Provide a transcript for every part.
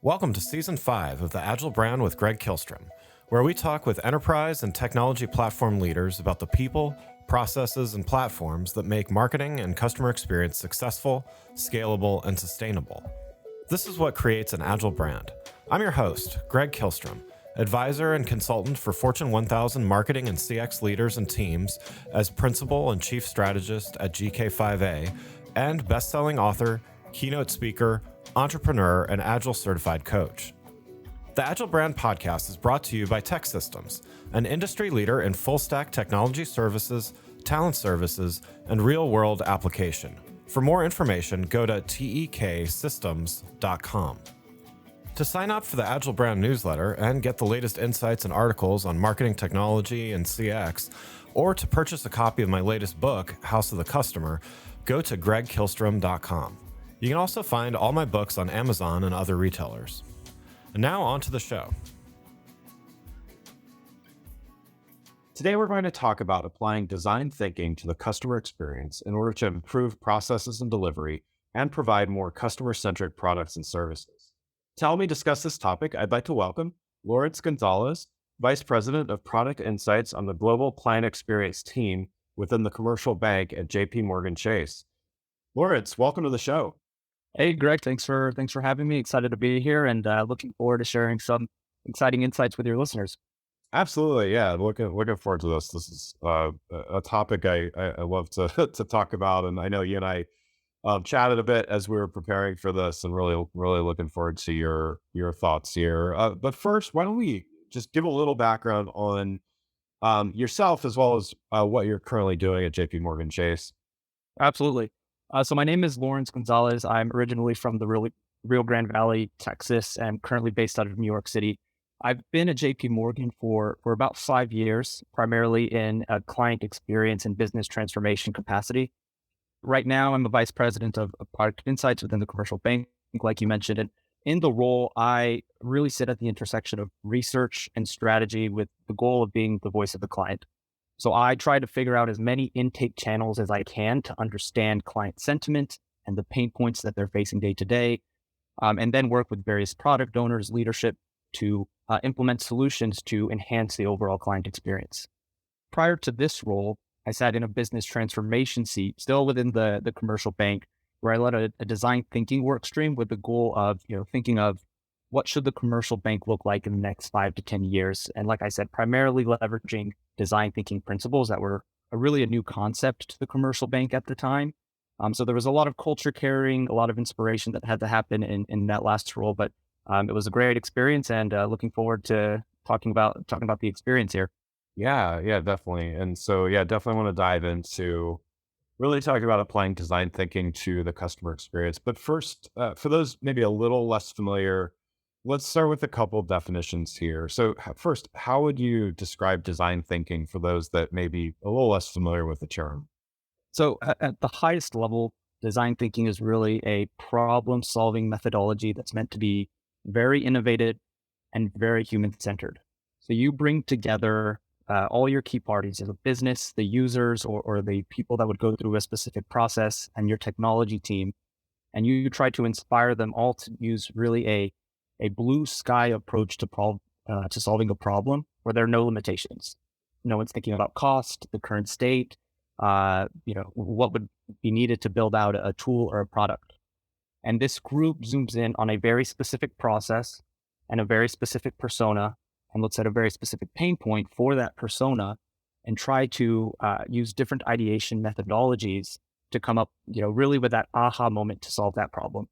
Welcome to Season 5 of the Agile Brand with Greg Kihlstrom, where we talk with enterprise and technology platform leaders about the people, processes, and platforms that make marketing and customer experience successful, scalable, and sustainable. This is what creates an Agile brand. I'm your host, Greg Kihlstrom, advisor and consultant for Fortune 1000 marketing and CX leaders and teams as principal and chief strategist at GK5A, and best-selling author, keynote speaker, entrepreneur, and Agile certified coach. The Agile Brand podcast is brought to you by TEKsystems, an industry leader in full-stack technology services, talent services, and real-world application. For more information, go to teksystems.com. To sign up for the Agile Brand newsletter and get the latest insights and articles on marketing technology and CX, or to purchase a copy of my latest book, House of the Customer, go to gregkihlstrom.com. You can also find all my books on Amazon and other retailers. And now on to the show. Today we're going to talk about applying design thinking to the customer experience in order to improve processes and delivery and provide more customer-centric products and services. To help me discuss this topic, I'd like to welcome Laurence Gonzalez, Vice President of Product Insights on the Global Client Experience team within the Commercial Bank at JPMorgan Chase. Laurence, welcome to the show. Hey, Greg, thanks for having me. Excited to be here and looking forward to sharing some exciting insights with your listeners. Absolutely, yeah. Looking forward to this. This is a topic I love to talk about, and I know you and I chatted a bit as we were preparing for this, and really looking forward to your thoughts here. But first, why don't we just give a little background on yourself as well as what you're currently doing at JPMorgan Chase? Absolutely. So my name is Laurence Gonzalez. I'm originally from the Rio Grande Valley, Texas, and currently based out of New York City. I've been at JPMorgan for about 5 years, primarily in a client experience and business transformation capacity. Right now, I'm a vice president of product insights within the commercial bank, like you mentioned. And in the role, I really sit at the intersection of research and strategy with the goal of being the voice of the client. So I try to figure out as many intake channels as I can to understand client sentiment and the pain points that they're facing day to day, and then work with various product owners, leadership to implement solutions to enhance the overall client experience. Prior to this role, I sat in a business transformation seat, still within the commercial bank, where I led a design thinking work stream with the goal of thinking of what should the commercial bank look like in the next 5 to 10 years. And like I said, primarily leveraging design thinking principles that were really a new concept to the commercial bank at the time. So there was a lot of culture carrying, a lot of inspiration that had to happen in that last role. But it was a great experience, and looking forward to talking about the experience here. Yeah, definitely. And so, definitely want to dive into really talking about applying design thinking to the customer experience. But first, for those maybe a little less familiar, let's start with a couple of definitions here. So first, how would you describe design thinking for those that may be a little less familiar with the term? So at the highest level, design thinking is really a problem-solving methodology that's meant to be very innovative and very human-centered. So you bring together all your key parties, the business, the users, or the people that would go through a specific process, and your technology team, and you try to inspire them all to use really a blue sky approach to solving a problem where there are no limitations. No one's thinking about cost, the current state, what would be needed to build out a tool or a product. And this group zooms in on a very specific process and a very specific persona, and looks at a very specific pain point for that persona, and try to use different ideation methodologies to come up, really with that aha moment to solve that problem.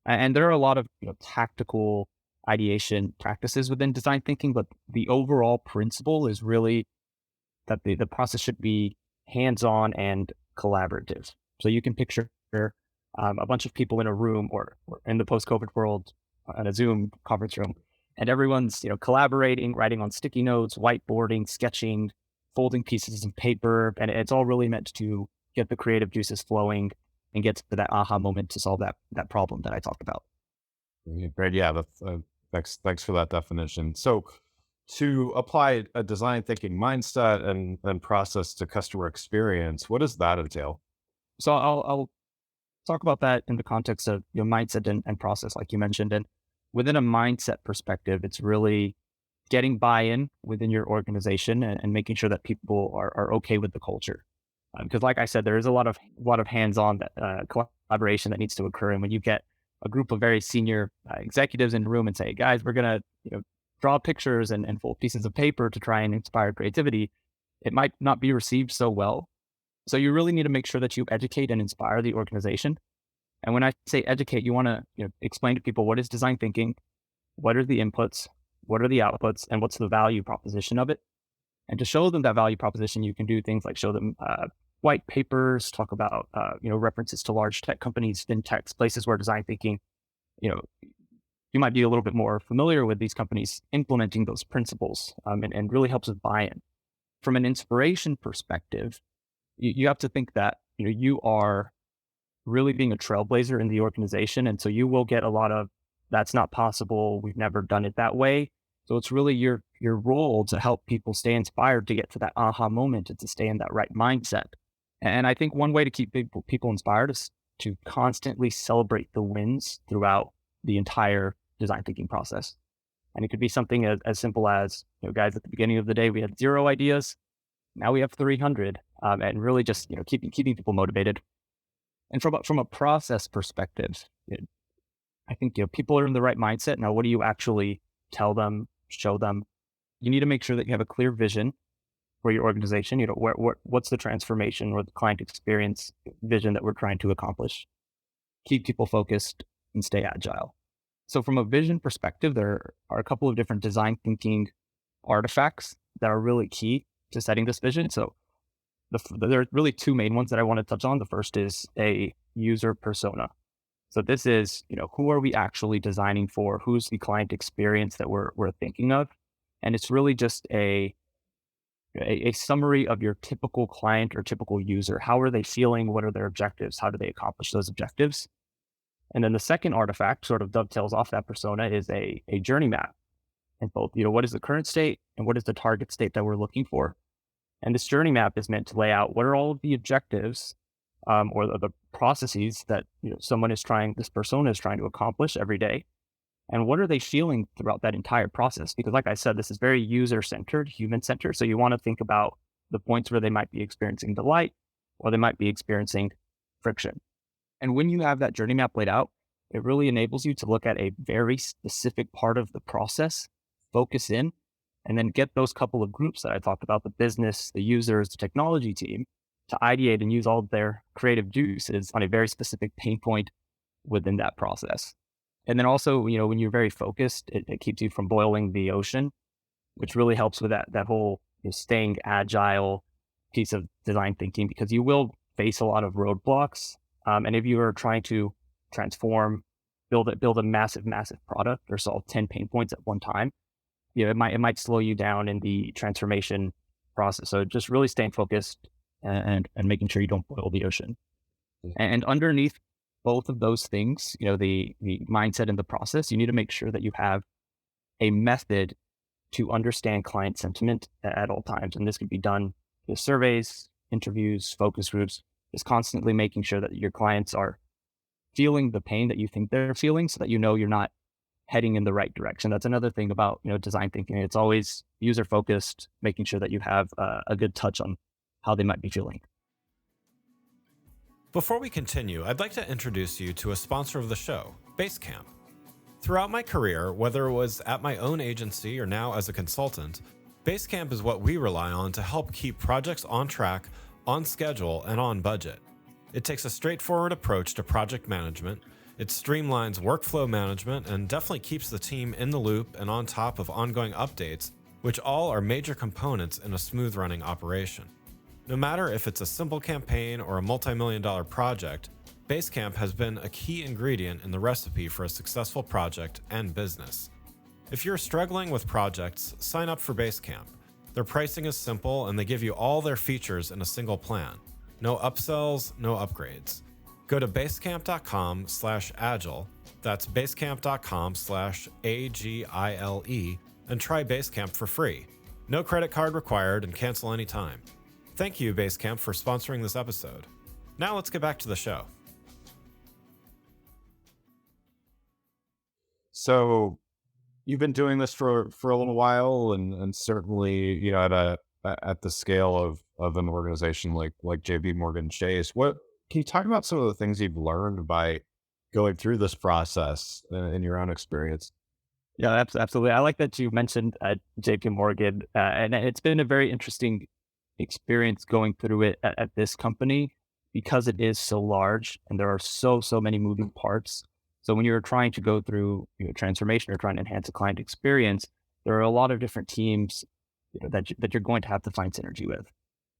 And there are a lot of tactical ideation practices within design thinking, but the overall principle is really that the process should be hands-on and collaborative. So you can picture a bunch of people in a room or in the post-COVID world in a Zoom conference room, and everyone's collaborating, writing on sticky notes, whiteboarding, sketching, folding pieces of paper, and it's all really meant to get the creative juices flowing and get to that aha moment to solve that problem that I talked about. Great. Yeah. Thanks for that definition. So to apply a design thinking mindset and process to customer experience, what does that entail? So I'll talk about that in the context of mindset and process, like you mentioned. And within a mindset perspective, it's really getting buy-in within your organization and making sure that people are okay with the culture. Because like I said, there is a lot of hands-on collaboration that needs to occur. And when you get a group of very senior executives in the room and say, guys, we're going to draw pictures and fold pieces of paper to try and inspire creativity, it might not be received so well. So you really need to make sure that you educate and inspire the organization. And when I say educate, you want to explain to people what is design thinking, what are the inputs, what are the outputs, and what's the value proposition of it. And to show them that value proposition, you can do things like show them white papers, talk about references to large tech companies, fintechs, places where design thinking, you might be a little bit more familiar with these companies implementing those principles, and really helps with buy-in. From an inspiration perspective, you have to think that you are really being a trailblazer in the organization, and so you will get a lot of "that's not possible, we've never done it that way." So it's really your role to help people stay inspired to get to that aha moment and to stay in that right mindset. And I think one way to keep people inspired is to constantly celebrate the wins throughout the entire design thinking process. And it could be something as simple as, guys, at the beginning of the day, we had 0 ideas. Now we have 300, and really just, keeping people motivated. And from a process perspective, I think, people are in the right mindset. Now, what do you actually tell them, show them? You need to make sure that you have a clear vision for your organization. What's the transformation or the client experience vision that we're trying to accomplish? Keep people focused and stay agile. So from a vision perspective, there are a couple of different design thinking artifacts that are really key to setting this vision. So there are really 2 main ones that I want to touch on. The first is a user persona. So this is, who are we actually designing for? Who's the client experience that we're thinking of? And it's really just a summary of your typical client or typical user. How are they feeling? What are their objectives? How do they accomplish those objectives? And then the second artifact sort of dovetails off that persona is a journey map. And both, what is the current state and what is the target state that we're looking for? And this journey map is meant to lay out what are all of the objectives or the processes that this persona is trying to accomplish every day. And what are they feeling throughout that entire process? Because like I said, this is very user-centered, human-centered. So you want to think about the points where they might be experiencing delight or they might be experiencing friction. And when you have that journey map laid out, it really enables you to look at a very specific part of the process, focus in, and then get those couple of groups that I talked about, the business, the users, the technology team, to ideate and use all of their creative juices on a very specific pain point within that process. And then also, when you're very focused, it keeps you from boiling the ocean, which really helps with that whole staying agile piece of design thinking, because you will face a lot of roadblocks. And if you are trying to transform, build a massive product or solve 10 pain points at one time, it might slow you down in the transformation process. So just really staying focused and making sure you don't boil the ocean. And underneath both of those things, the mindset and the process, you need to make sure that you have a method to understand client sentiment at all times. And this can be done with surveys, interviews, focus groups, just constantly making sure that your clients are feeling the pain that you think they're feeling so that you're not heading in the right direction. That's another thing about, design thinking. It's always user focused, making sure that you have a good touch on how they might be feeling. Before we continue, I'd like to introduce you to a sponsor of the show, Basecamp. Throughout my career, whether it was at my own agency or now as a consultant, Basecamp is what we rely on to help keep projects on track, on schedule, and on budget. It takes a straightforward approach to project management. It streamlines workflow management and definitely keeps the team in the loop and on top of ongoing updates, which all are major components in a smooth running operation. No matter if it's a simple campaign or a multi-million-dollar project, Basecamp has been a key ingredient in the recipe for a successful project and business. If you're struggling with projects, sign up for Basecamp. Their pricing is simple and they give you all their features in a single plan. No upsells, no upgrades. Go to basecamp.com/agile, that's basecamp.com/AGILE, and try Basecamp for free. No credit card required and cancel anytime. Thank you, Basecamp, for sponsoring this episode. Now let's get back to the show. So you've been doing this for a little while, and certainly, at the scale of an organization like JPMorgan Chase. What can you talk about some of the things you've learned by going through this process in your own experience? Yeah, absolutely. I like that you mentioned JP Morgan, and it's been a very interesting experience going through it at this company because it is so large and there are so many moving parts. So when you're trying to go through transformation or trying to enhance a client experience, there are a lot of different teams that you're going to have to find synergy with.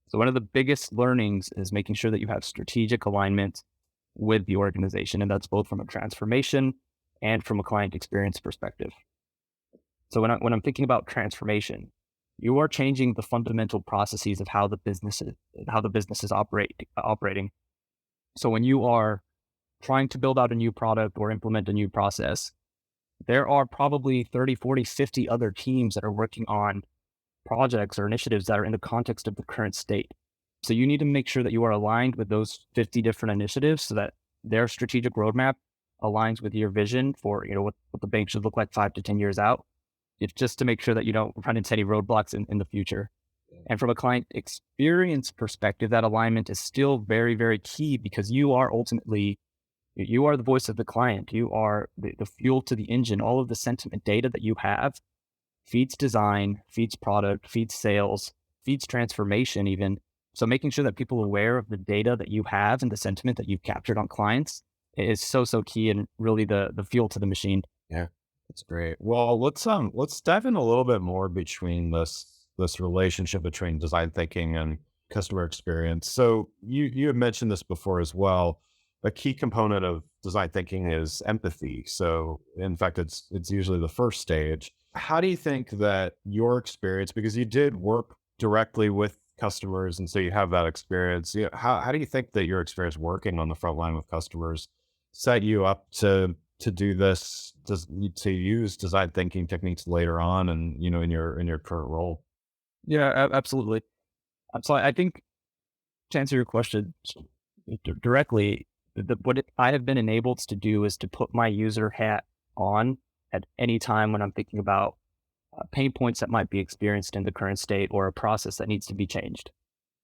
So one of the biggest learnings is making sure that you have strategic alignment with the organization, and that's both from a transformation and from a client experience perspective. So when I'm thinking about transformation, you are changing the fundamental processes of how the business is operating. So when you are trying to build out a new product or implement a new process, there are probably 30, 40, 50 other teams that are working on projects or initiatives that are in the context of the current state. So you need to make sure that you are aligned with those 50 different initiatives so that their strategic roadmap aligns with your vision for what the bank should look like 5 to 10 years out. It's just to make sure that you don't run into any roadblocks in the future. And from a client experience perspective, that alignment is still very, very key because you are the voice of the client. You are the fuel to the engine. All of the sentiment data that you have feeds design, feeds product, feeds sales, feeds transformation even. So making sure that people are aware of the data that you have and the sentiment that you've captured on clients is so key and really the fuel to the machine. Yeah, that's great. Well, let's dive in a little bit more between this relationship between design thinking and customer experience. So you had mentioned this before as well. A key component of design thinking is empathy. So in fact, it's usually the first stage. How do you think that your experience, because you did work directly with customers, and so you have that experience, how do you think that your experience working on the front line with customers set you up to do this, to use design thinking techniques later on, and in your current role? Yeah, absolutely. So I think to answer your question directly, I have been enabled to do is to put my user hat on at any time when I'm thinking about pain points that might be experienced in the current state or a process that needs to be changed.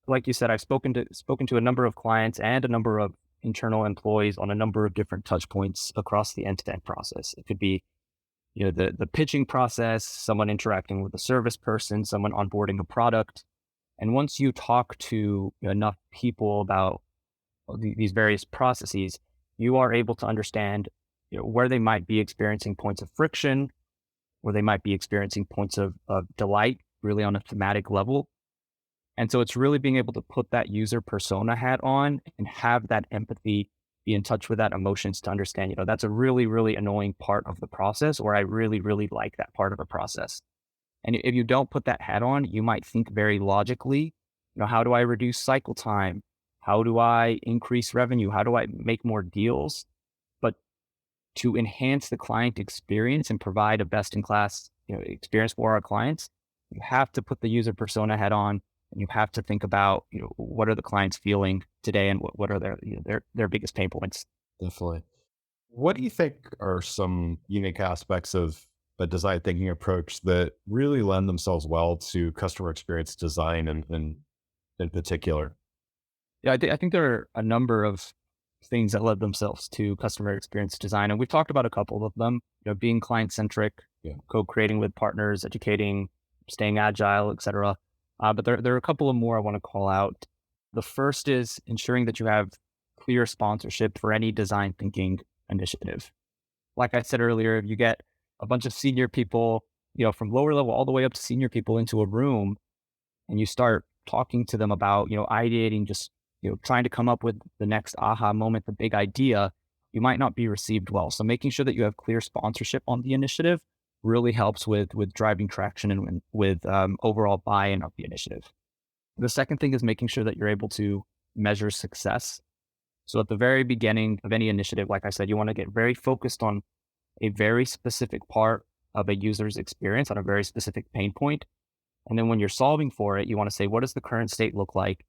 Like you said, I've spoken to a number of clients and a number of internal employees on a number of different touch points across the end-to-end process. It could be the pitching process, someone interacting with a service person, someone onboarding a product. And once you talk to enough people about these various processes, you are able to understand where they might be experiencing points of friction, where they might be experiencing points of delight, really on a thematic level. And so it's really being able to put that user persona hat on and have that empathy, be in touch with that emotions to understand, that's a really, really annoying part of the process, or I really, really like that part of the process. And if you don't put that hat on, you might think very logically, how do I reduce cycle time? How do I increase revenue? How do I make more deals? But to enhance the client experience and provide a best-in-class experience for our clients, you have to put the user persona hat on, and you have to think about what are the clients feeling today, and what are their biggest pain points. Definitely. What do you think are some unique aspects of a design thinking approach that really lend themselves well to customer experience design, and in particular? Yeah, I think there are a number of things that led themselves to customer experience design, and we've talked about a couple of them. Being client-centric, Yeah. co-creating with partners, educating, staying agile, etc. But there are a couple of more I want to call out. The first is ensuring that you have clear sponsorship for any design thinking initiative. Like I said earlier, if you get a bunch of senior people, from lower level all the way up to senior people into a room, and you start talking to them about, ideating, just, trying to come up with the next aha moment, the big idea, you might not be received well. So making sure that you have clear sponsorship on the initiative really helps with driving traction and with overall buy-in of the initiative. The second thing is making sure that you're able to measure success. So at the very beginning of any initiative, like I said, you want to get very focused on a very specific part of a user's experience, on a very specific pain point. And then when you're solving for it, you want to say, what does the current state look like?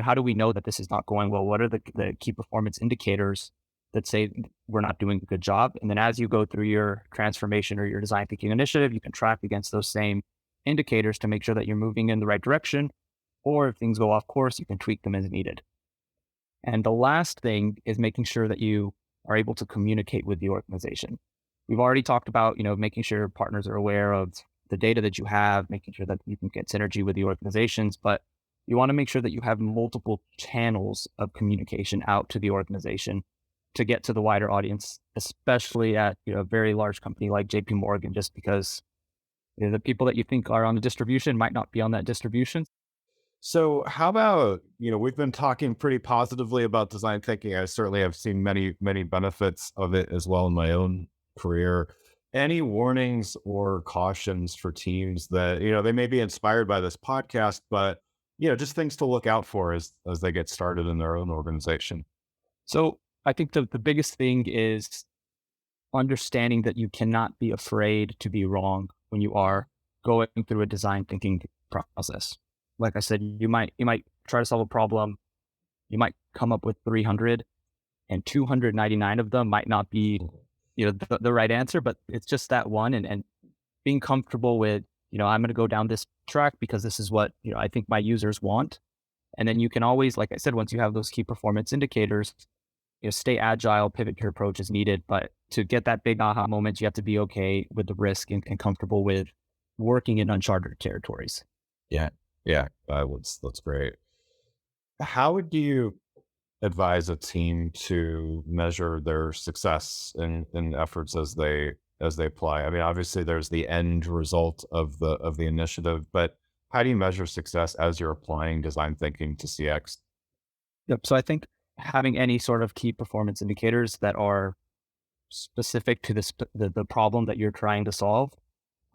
How do we know that this is not going well? What are the key performance indicators that say we're not doing a good job. And then as you go through your transformation or your design thinking initiative, you can track against those same indicators to make sure that you're moving in the right direction. Or if things go off course, you can tweak them as needed. And the last thing is making sure that you are able to communicate with the organization. We've already talked about, making sure partners are aware of the data that you have, making sure that you can get synergy with the organizations, but you want to make sure that you have multiple channels of communication out to the organization to get to the wider audience, especially at a very large company like JPMorgan, just because the people that you think are on the distribution might not be on that distribution. So how about, we've been talking pretty positively about design thinking. I certainly have seen many, many benefits of it as well in my own career. Any warnings or cautions for teams that, they may be inspired by this podcast, but, just things to look out for as they get started in their own organization? So I think the biggest thing is understanding that you cannot be afraid to be wrong when you are going through a design thinking process. Like I said, you might try to solve a problem. You might come up with 300 and 299 of them might not be, the right answer, but it's just that one. And being comfortable with, I'm going to go down this track because this is what, I think my users want. And then you can always, like I said, once you have those key performance indicators, stay agile, pivot your approach as needed. But to get that big aha moment, you have to be okay with the risk and comfortable with working in uncharted territories. Yeah. That's great. How would you advise a team to measure their success in efforts as they apply? I mean, obviously there's the end result of the initiative, but how do you measure success as you're applying design thinking to CX? Yep. So I think having any sort of key performance indicators that are specific to the problem that you're trying to solve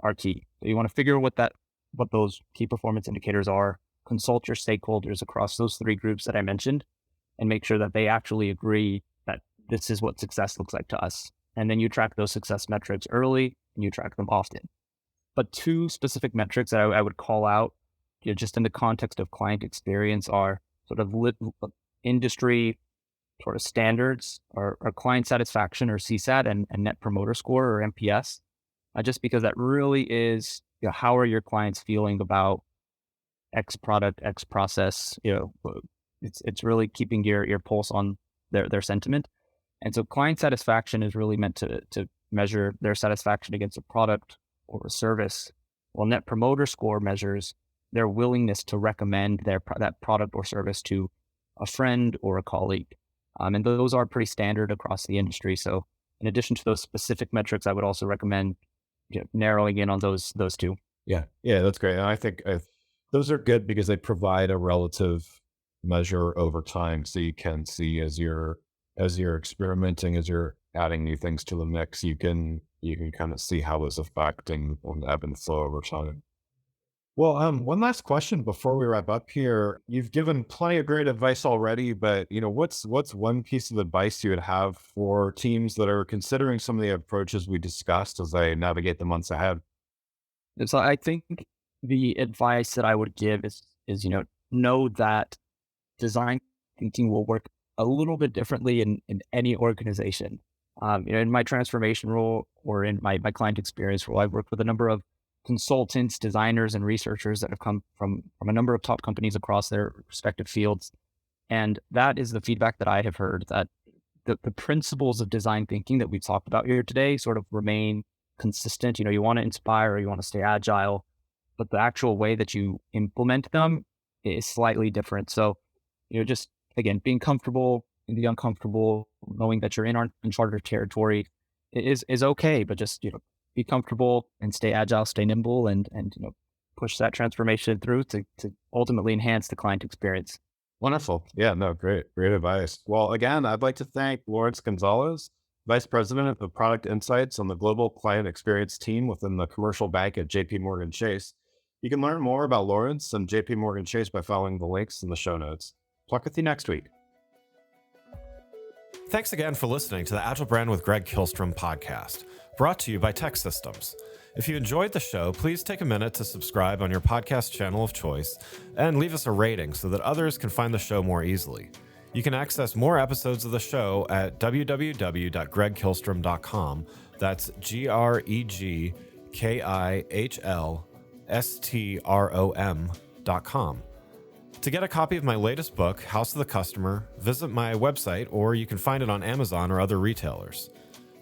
are key. So you want to figure what those key performance indicators are, consult your stakeholders across those three groups that I mentioned, and make sure that they actually agree that this is what success looks like to us. And then you track those success metrics early and you track them often. But two specific metrics that I would call out, just in the context of client experience, are sort of industry sort of standards or client satisfaction or CSAT and net promoter score or NPS, just because that really is, how are your clients feeling about X product, X process? It's really keeping your pulse on their sentiment. And so client satisfaction is really meant to measure their satisfaction against a product or a service, while net promoter score measures their willingness to recommend that product or service to a friend or a colleague. And those are pretty standard across the industry. So in addition to those specific metrics, I would also recommend narrowing in on those two. Yeah, that's great. And I think those are good because they provide a relative measure over time. So you can see as you're experimenting, as you're adding new things to the mix, you can kind of see how it's affecting on the ebb and flow over time. Well, one last question before we wrap up here. You've given plenty of great advice already, but what's one piece of advice you would have for teams that are considering some of the approaches we discussed as they navigate the months ahead? And so I think the advice that I would give is know that design thinking will work a little bit differently in any organization. In my transformation role or in my client experience role, I've worked with a number of consultants, designers, and researchers that have come from a number of top companies across their respective fields. And that is the feedback that I have heard, that the principles of design thinking that we've talked about here today sort of remain consistent. You want to inspire, or you want to stay agile, but the actual way that you implement them is slightly different. So, just again, being comfortable in the uncomfortable, knowing that you're in uncharted territory is okay, but just, be comfortable and stay agile, stay nimble, and push that transformation through to ultimately enhance the client experience. Wonderful. Yeah, no, great advice. Well, again, I'd like to thank Laurence Gonzalez, Vice President of the Product Insights on the Global Client Experience team within the commercial bank at JPMorgan Chase. You can learn more about Laurence and JPMorgan Chase by following the links in the show notes. Talk with you next week. Thanks again for listening to the Agile Brand with Greg Kihlstrom podcast, brought to you by Tech Systems. If you enjoyed the show, please take a minute to subscribe on your podcast channel of choice and leave us a rating so that others can find the show more easily. You can access more episodes of the show at www.gregkilstrom.com. That's GregKilstrom.com. To get a copy of my latest book, House of the Customer, visit my website, or you can find it on Amazon or other retailers.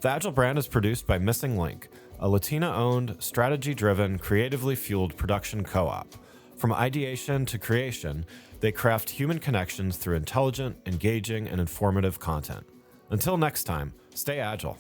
The Agile brand is produced by Missing Link, a Latina-owned, strategy-driven, creatively fueled production co-op. From ideation to creation, they craft human connections through intelligent, engaging, and informative content. Until next time, stay agile.